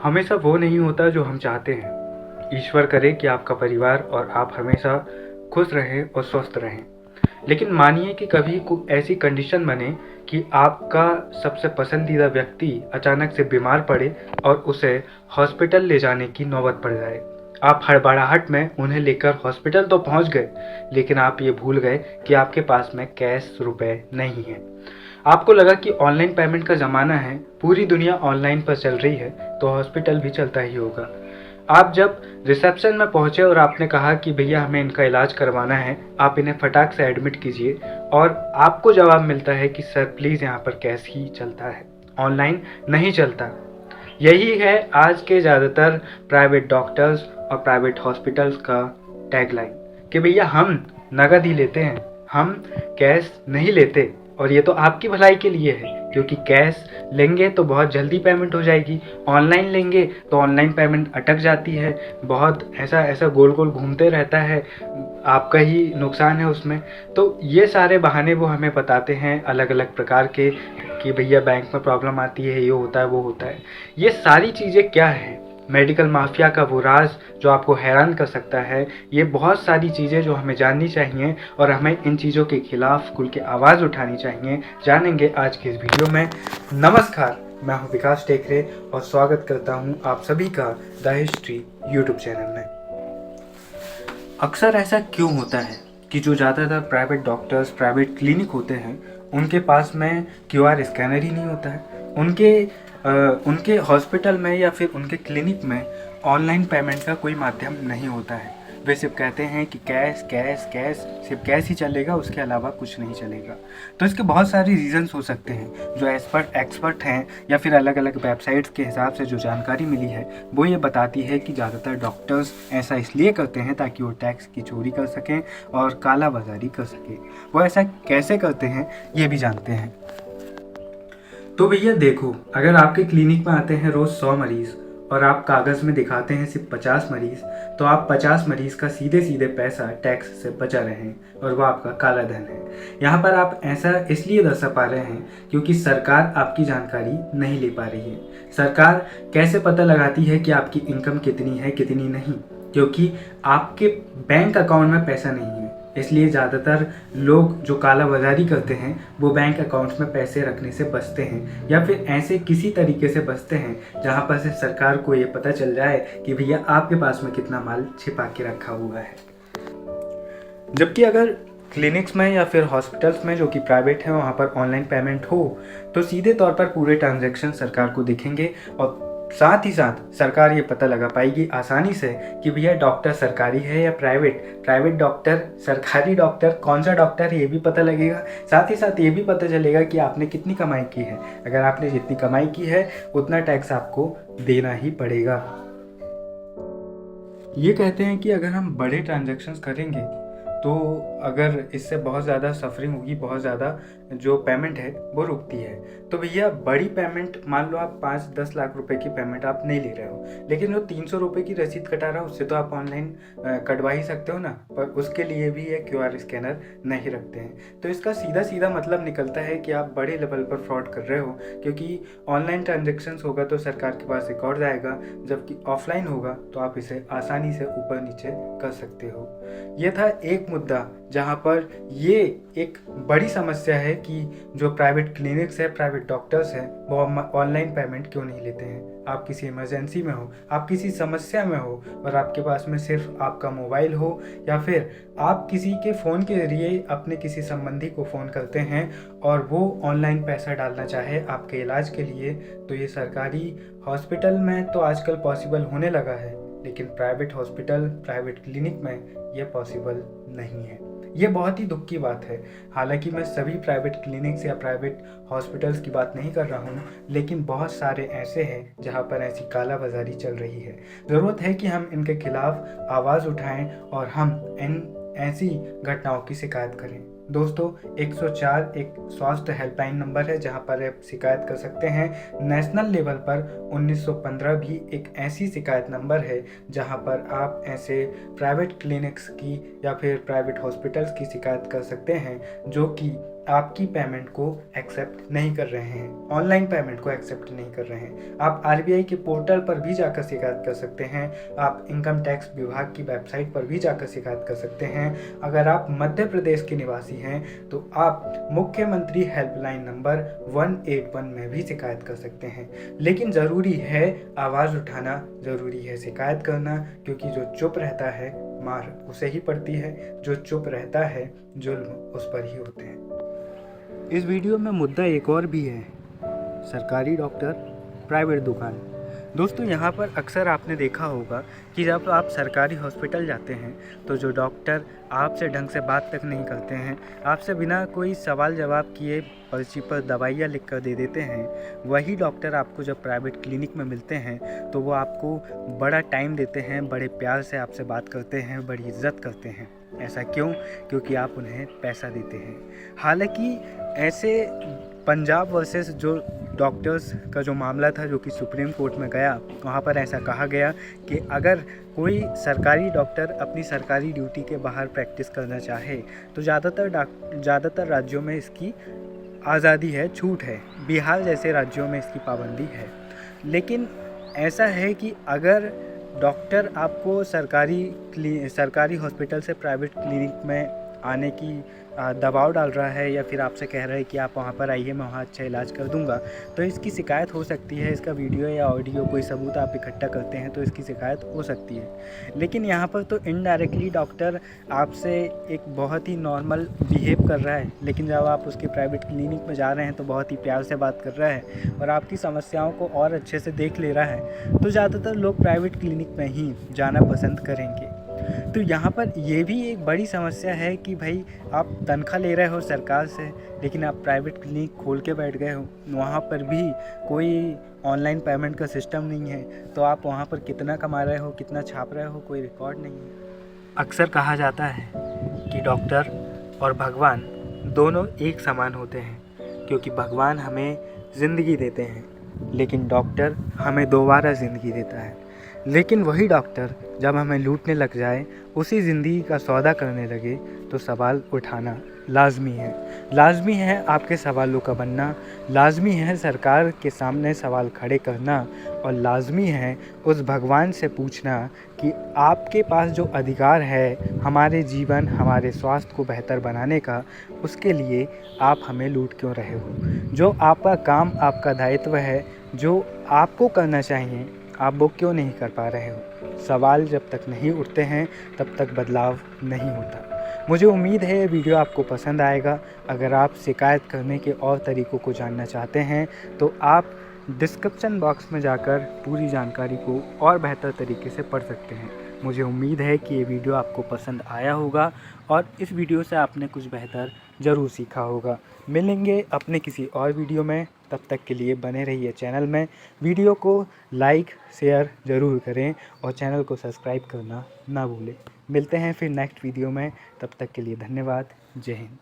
हमेशा वो नहीं होता जो हम चाहते हैं। ईश्वर करे कि आपका परिवार और आप हमेशा खुश रहें और स्वस्थ रहें। लेकिन मानिए कि कभी ऐसी कंडीशन बने कि आपका सबसे पसंदीदा व्यक्ति अचानक से बीमार पड़े और उसे हॉस्पिटल ले जाने की नौबत पड़ जाए। आप हड़बड़ाहट में उन्हें लेकर हॉस्पिटल तो पहुंच गए, लेकिन आप ये भूल गए कि आपके पास में कैश रुपए नहीं हैं। आपको लगा कि ऑनलाइन पेमेंट का ज़माना है, पूरी दुनिया ऑनलाइन पर चल रही है, तो हॉस्पिटल भी चलता ही होगा। आप जब रिसेप्शन में पहुंचे और आपने कहा कि भैया हमें इनका इलाज करवाना है, आप इन्हें फटाक से एडमिट कीजिए, और आपको जवाब मिलता है कि सर प्लीज़ यहाँ पर कैश ही चलता है, ऑनलाइन नहीं चलता। यही है आज के ज़्यादातर प्राइवेट डॉक्टर्स और प्राइवेट हॉस्पिटल्स का टैगलाइन कि भैया हम नकद ही लेते हैं, हम कैश नहीं लेते। और ये तो आपकी भलाई के लिए है, क्योंकि कैश लेंगे तो बहुत जल्दी पेमेंट हो जाएगी, ऑनलाइन लेंगे तो ऑनलाइन पेमेंट अटक जाती है, बहुत ऐसा ऐसा गोल गोल घूमते रहता है, आपका ही नुकसान है उसमें। तो ये सारे बहाने वो हमें बताते हैं अलग अलग प्रकार के कि भैया बैंक में प्रॉब्लम आती है, ये होता है वो होता है। ये सारी चीज़ें क्या है? मेडिकल माफिया का वो राज जो आपको हैरान कर सकता है। ये बहुत सारी चीज़ें जो हमें जाननी चाहिए और हमें इन चीज़ों के खिलाफ खुल के आवाज़ उठानी चाहिए, जानेंगे आज के इस वीडियो में। नमस्कार, मैं हूं विकास टेकरे और स्वागत करता हूं आप सभी का द हिस्ट्री यूट्यूब चैनल में। अक्सर ऐसा क्यों होता है कि जो ज़्यादातर प्राइवेट डॉक्टर्स, प्राइवेट क्लिनिक होते हैं, उनके पास में क्यूआर स्कैनर ही नहीं होता है। उनके हॉस्पिटल में या फिर उनके क्लिनिक में ऑनलाइन पेमेंट का कोई माध्यम नहीं होता है। वे सिर्फ कहते हैं कि कैश कैश कैश, सिर्फ कैश ही चलेगा, उसके अलावा कुछ नहीं चलेगा। तो इसके बहुत सारे रीजंस हो सकते हैं। जो एक्सपर्ट हैं या फिर अलग अलग वेबसाइट्स के हिसाब से जो जानकारी मिली है, वो ये बताती है कि ज़्यादातर डॉक्टर्स ऐसा इसलिए करते हैं ताकि वो टैक्स की चोरी कर सकें और काला बाजारी कर सकें। वो ऐसा कैसे करते हैं ये भी जानते हैं। तो भैया देखो, अगर आपके क्लिनिक में आते हैं रोज़ 100 मरीज़ और आप कागज़ में दिखाते हैं सिर्फ 50 मरीज़, तो आप 50 मरीज़ का सीधे सीधे पैसा टैक्स से बचा रहे हैं और वो आपका काला धन है। यहाँ पर आप ऐसा इसलिए दर्शा पा रहे हैं क्योंकि सरकार आपकी जानकारी नहीं ले पा रही है। सरकार कैसे पता लगाती है कि आपकी इनकम कितनी है कितनी नहीं? क्योंकि आपके बैंक अकाउंट में पैसा नहीं है, इसलिए ज़्यादातर लोग जो काला बाजारी करते हैं वो बैंक अकाउंट्स में पैसे रखने से बचते हैं, या फिर ऐसे किसी तरीके से बचते हैं जहां पर से सरकार को ये पता चल जाए कि भैया आपके पास में कितना माल छिपा के रखा हुआ है। जबकि अगर क्लिनिक्स में या फिर हॉस्पिटल्स में जो कि प्राइवेट है वहाँ पर ऑनलाइन पेमेंट हो तो सीधे तौर पर पूरे ट्रांजैक्शन सरकार को दिखेंगे और साथ ही साथ सरकार ये पता लगा पाएगी आसानी से कि भैया डॉक्टर सरकारी है या प्राइवेट डॉक्टर, सरकारी डॉक्टर, कौन सा डॉक्टर, ये भी पता लगेगा। साथ ही साथ ये भी पता चलेगा कि आपने कितनी कमाई की है। अगर आपने जितनी कमाई की है उतना टैक्स आपको देना ही पड़ेगा। ये कहते हैं कि अगर हम बड़े ट्रांजैक्शंस करेंगे तो अगर इससे बहुत ज़्यादा सफरिंग होगी, बहुत ज़्यादा जो पेमेंट है वो रुकती है। तो भैया बड़ी पेमेंट, मान लो आप 5-10 लाख रुपए की पेमेंट आप नहीं ले रहे हो, लेकिन जो 300 रुपये की रसीद कटा रहा है उससे तो आप ऑनलाइन कटवा ही सकते हो ना, पर उसके लिए भी ये क्यूआर स्कैनर नहीं रखते हैं। तो इसका सीधा सीधा मतलब निकलता है कि आप बड़े लेवल पर फ्रॉड कर रहे हो, क्योंकि ऑनलाइन ट्रांजेक्शन्स होगा तो सरकार के पास रिकॉर्ड आएगा, जबकि ऑफलाइन होगा तो आप इसे आसानी से ऊपर नीचे कर सकते हो। ये था एक मुद्दा जहाँ पर ये एक बड़ी समस्या है कि जो प्राइवेट क्लिनिक्स है, प्राइवेट डॉक्टर्स हैं, वो ऑनलाइन पेमेंट क्यों नहीं लेते हैं। आप किसी इमरजेंसी में हो, आप किसी समस्या में हो और आपके पास में सिर्फ आपका मोबाइल हो, या फिर आप किसी के फ़ोन के ज़रिए अपने किसी संबंधी को फ़ोन करते हैं और वो ऑनलाइन पैसा डालना चाहे आपके इलाज के लिए, तो ये सरकारी हॉस्पिटल में तो आजकल पॉसिबल होने लगा है, लेकिन प्राइवेट हॉस्पिटल, प्राइवेट क्लिनिक में ये पॉसिबल नहीं है। ये बहुत ही दुख की बात है। हालांकि मैं सभी प्राइवेट क्लिनिक्स या प्राइवेट हॉस्पिटल्स की बात नहीं कर रहा हूँ, लेकिन बहुत सारे ऐसे हैं जहाँ पर ऐसी काला बाजारी चल रही है। ज़रूरत है कि हम इनके खिलाफ आवाज़ उठाएं और हम इन ऐसी घटनाओं की शिकायत करें। दोस्तों, 104 एक स्वास्थ्य हेल्पलाइन नंबर है जहां पर आप शिकायत कर सकते हैं। नेशनल लेवल पर 1915 भी एक ऐसी शिकायत नंबर है जहां पर आप ऐसे प्राइवेट क्लिनिक्स की या फिर प्राइवेट हॉस्पिटल्स की शिकायत कर सकते हैं जो कि आपकी पेमेंट को एक्सेप्ट नहीं कर रहे हैं, ऑनलाइन पेमेंट को एक्सेप्ट नहीं कर रहे हैं। आप आरबीआई के पोर्टल पर भी जाकर शिकायत कर सकते हैं, आप इनकम टैक्स विभाग की वेबसाइट पर भी जाकर शिकायत कर सकते हैं। अगर आप मध्य प्रदेश के निवासी हैं तो आप मुख्यमंत्री हेल्पलाइन नंबर 181 में भी शिकायत कर सकते हैं। लेकिन ज़रूरी है आवाज़ उठाना, ज़रूरी है शिकायत करना, क्योंकि जो चुप रहता है मार उसे ही पड़ती है, जो चुप रहता है जुल्म उस पर ही होते हैं। इस वीडियो में मुद्दा एक और भी है, सरकारी डॉक्टर प्राइवेट दुकान। दोस्तों, यहाँ पर अक्सर आपने देखा होगा कि जब आप सरकारी हॉस्पिटल जाते हैं तो जो डॉक्टर आपसे ढंग से बात तक नहीं करते हैं, आपसे बिना कोई सवाल जवाब किए पर्ची पर दवाइयाँ लिख कर दे देते हैं, वही डॉक्टर आपको जब प्राइवेट क्लिनिक में मिलते हैं तो वो आपको बड़ा टाइम देते हैं, बड़े प्यार से आपसे बात करते हैं, बड़ी इज्जत करते हैं। ऐसा क्यों? क्योंकि आप उन्हें पैसा देते हैं। हालांकि ऐसे पंजाब वर्सेस जो डॉक्टर्स का जो मामला था, जो कि सुप्रीम कोर्ट में गया, वहाँ पर ऐसा कहा गया कि अगर कोई सरकारी डॉक्टर अपनी सरकारी ड्यूटी के बाहर प्रैक्टिस करना चाहे तो ज़्यादातर राज्यों में इसकी आज़ादी है, छूट है। बिहार जैसे राज्यों में इसकी पाबंदी है। लेकिन ऐसा है कि अगर डॉक्टर आपको सरकारी हॉस्पिटल से प्राइवेट क्लिनिक में आने की दबाव डाल रहा है, या फिर आपसे कह रहा है कि आप वहाँ पर आइए, मैं वहाँ अच्छा इलाज कर दूंगा, तो इसकी शिकायत हो सकती है। इसका वीडियो या ऑडियो कोई सबूत आप इकट्ठा करते हैं तो इसकी शिकायत हो सकती है। लेकिन यहाँ पर तो इनडायरेक्टली डॉक्टर आपसे एक बहुत ही नॉर्मल बिहेव कर रहा है, लेकिन जब आप उसके प्राइवेट क्लिनिक में जा रहे हैं तो बहुत ही प्यार से बात कर रहा है और आपकी समस्याओं को और अच्छे से देख ले रहा है, तो ज़्यादातर लोग प्राइवेट क्लिनिक में ही जाना पसंद करेंगे। तो यहाँ पर ये भी एक बड़ी समस्या है कि भाई आप तनख्वाह ले रहे हो सरकार से, लेकिन आप प्राइवेट क्लिनिक खोल के बैठ गए हो, वहाँ पर भी कोई ऑनलाइन पेमेंट का सिस्टम नहीं है, तो आप वहाँ पर कितना कमा रहे हो, कितना छाप रहे हो, कोई रिकॉर्ड नहीं है। अक्सर कहा जाता है कि डॉक्टर और भगवान दोनों एक समान होते हैं, क्योंकि भगवान हमें ज़िंदगी देते हैं लेकिन डॉक्टर हमें दोबारा ज़िंदगी देता है। लेकिन वही डॉक्टर जब हमें लूटने लग जाए, उसी ज़िंदगी का सौदा करने लगे, तो सवाल उठाना लाजमी है। लाजमी है आपके सवालों का बनना, लाजमी है सरकार के सामने सवाल खड़े करना, और लाजमी है उस भगवान से पूछना कि आपके पास जो अधिकार है हमारे जीवन, हमारे स्वास्थ्य को बेहतर बनाने का, उसके लिए आप हमें लूट क्यों रहे हो? जो आपका काम, आपका दायित्व है, जो आपको करना चाहिए, आप वो क्यों नहीं कर पा रहे हो? सवाल जब तक नहीं उठते हैं तब तक बदलाव नहीं होता। मुझे उम्मीद है ये वीडियो आपको पसंद आएगा। अगर आप शिकायत करने के और तरीक़ों को जानना चाहते हैं तो आप डिस्क्रिप्शन बॉक्स में जाकर पूरी जानकारी को और बेहतर तरीके से पढ़ सकते हैं। मुझे उम्मीद है कि ये वीडियो आपको पसंद आया होगा और इस वीडियो से आपने कुछ बेहतर ज़रूर सीखा होगा। मिलेंगे अपने किसी और वीडियो में, तब तक के लिए बने रहिए चैनल में। वीडियो को लाइक शेयर ज़रूर करें और चैनल को सब्सक्राइब करना ना भूलें। मिलते हैं फिर नेक्स्ट वीडियो में, तब तक के लिए धन्यवाद। जय हिंद।